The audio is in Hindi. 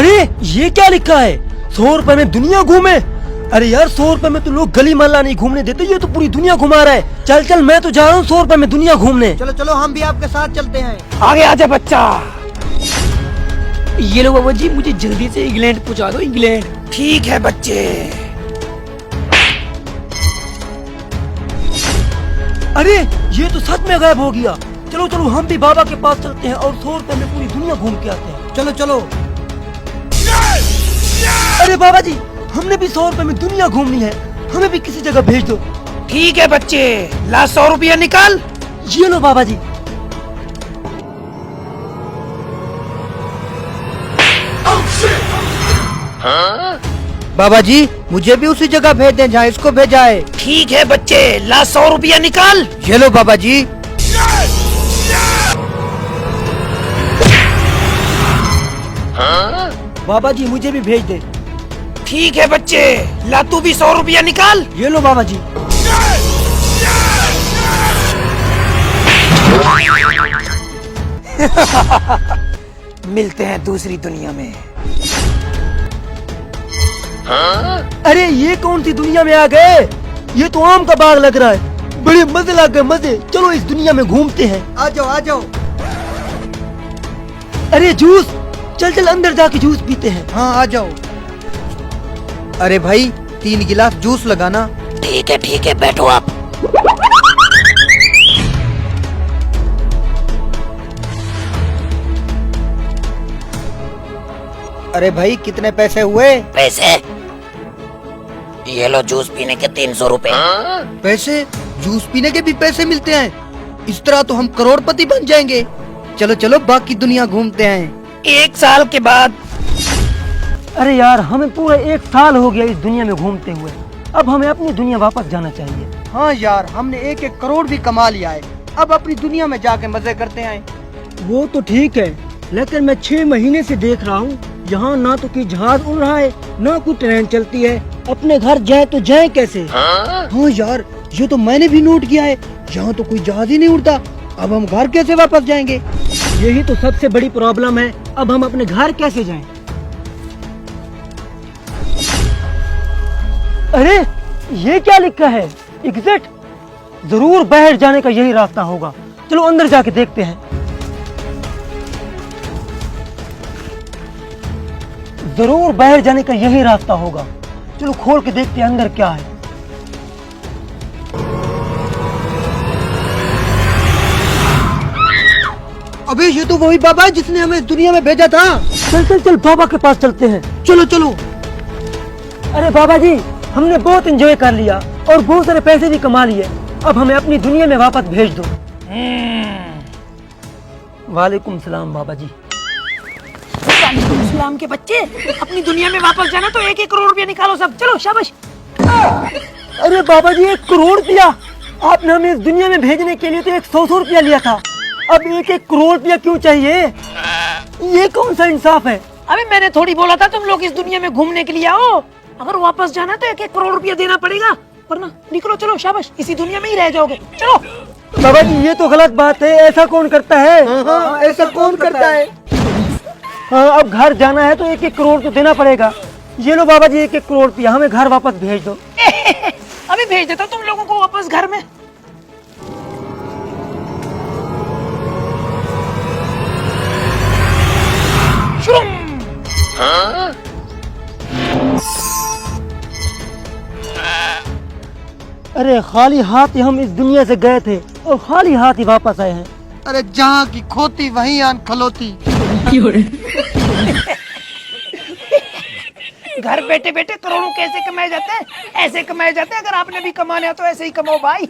अरे ये क्या लिखा है? 100 रुपए में दुनिया घूमे। अरे यार 100 रुपए में तो लोग गली मोहल्ला नहीं घूमने देते, ये तो पूरी दुनिया घुमा रहा है। चल चल मैं तो जा रहा हूँ 100 रुपए में दुनिया घूमने। चलो चलो हम भी आपके साथ चलते हैं। आगे आजा बच्चा। ये लो बाबा जी, मुझे जल्दी से इंग्लैंड पहुंचा दो, इंग्लैंड। ठीक है बच्चे। अरे ये तो सच में गायब हो गया। चलो चलो हम भी बाबा के पास चलते हैं और 100 रुपए में पूरी दुनिया घूम के आते हैं। चलो चलो। अरे बाबा जी हमने भी 100 रुपए में दुनिया घूमनी है, हमें भी किसी जगह भेज दो। ठीक है बच्चे, ला 100 रुपया निकाल। ये लो बाबा जी। बाबा जी मुझे भी उसी जगह भेज दें जहाँ इसको भेजा है। ठीक है बच्चे, ला 100 रुपया निकाल। ये लो बाबा जी। बाबा जी मुझे भी भेज दे। ठीक है बच्चे, ला तू भी 100 रुपया निकाल। ये लो बाबा जी। मिलते हैं दूसरी दुनिया में। अरे ये कौन सी दुनिया में आ गए? ये तो आम का बाग लग रहा है, बड़े मजे लग गए मजे। चलो इस दुनिया में घूमते हैं। आ जाओ आ जाओ। अरे जूस, चल चल अंदर जाके जूस पीते हैं। हाँ आ जाओ। अरे भाई 3 गिलास जूस लगाना। ठीक है बैठो आप। अरे भाई कितने पैसे हुए? पैसे? ये लो जूस पीने के 300 रुपए। पैसे? जूस पीने के भी पैसे मिलते हैं? इस तरह तो हम करोड़पति बन जाएंगे। चलो चलो बाकी दुनिया घूमते हैं। 1 साल के बाद। अरे यार हमें पूरा 1 साल हो गया इस दुनिया में घूमते हुए, अब हमें अपनी दुनिया वापस जाना चाहिए। हाँ यार हमने 1-1 करोड़ भी कमा लिया है, अब अपनी दुनिया में जाके मजे करते हैं। वो तो ठीक है, लेकिन मैं 6 महीने से देख रहा हूँ यहाँ ना तो कोई जहाज उड़ रहा है ना कोई ट्रेन चलती है। अपने घर जाए तो जाए कैसे? हाँ यार ये तो मैंने भी नोट किया है, यहाँ तो कोई जहाज ही नहीं उड़ता। अब हम घर कैसे वापस जाएंगे? यही तो सबसे बड़ी प्रॉब्लम है, अब हम अपने घर कैसे जाएं? अरे ये क्या लिखा है? एग्जिट। जरूर बाहर जाने का यही रास्ता होगा, चलो अंदर जाके देखते हैं। जरूर बाहर जाने का यही रास्ता होगा, चलो खोल के देखते हैं अंदर क्या है। अबे ये तो वही बाबा है जिसने हमें इस दुनिया में भेजा था। चल चल चल बाबा के पास चलते हैं। चलो चलो। अरे बाबा जी हमने बहुत एंजॉय कर लिया और बहुत सारे पैसे भी कमा लिए, अब हमें अपनी दुनिया में वापस भेज दो। वालेकुम सलाम बाबा जी। वालेकुम सलाम के बच्चे, अपनी दुनिया में वापस जाना तो 1-1 करोड़ रुपया निकालो सब। चलो शाबाश। अरे बाबा जी 1 करोड़ दिया आपने हमें इस दुनिया में भेजने के लिए, तो 100 रुपया लिया था, अब 1-1 करोड़ रुपया क्यों चाहिए? ये कौन सा इंसाफ है? अबे मैंने थोड़ी बोला था तुम लोग इस दुनिया में घूमने के लिए आओ। अगर वापस जाना तो 1-1 करोड़ रुपया देना पड़ेगा, वरना निकलो। चलो शाबाश, इसी दुनिया में ही रह जाओगे। चलो। बाबा जी ये तो गलत बात है, ऐसा कौन करता है? हाँ, ऐसा कौन करता है? हाँ अब घर जाना है तो 1-1 करोड़ तो देना पड़ेगा। ये लो बाबा जी 1-1 करोड़ रुपया, हमें घर वापस भेज दो। अभी भेज देता हूँ तुम लोगों को वापस घर में। अरे खाली हाथ ही हम इस दुनिया से गए थे और खाली हाथ ही वापस आए हैं। अरे जहाँ की खोती वहीं आन खलोती। घर बैठे बैठे करोड़ों कैसे कमाए जाते हैं? ऐसे कमाए जाते हैं। अगर आपने भी कमाने हो तो ऐसे ही कमाओ भाई।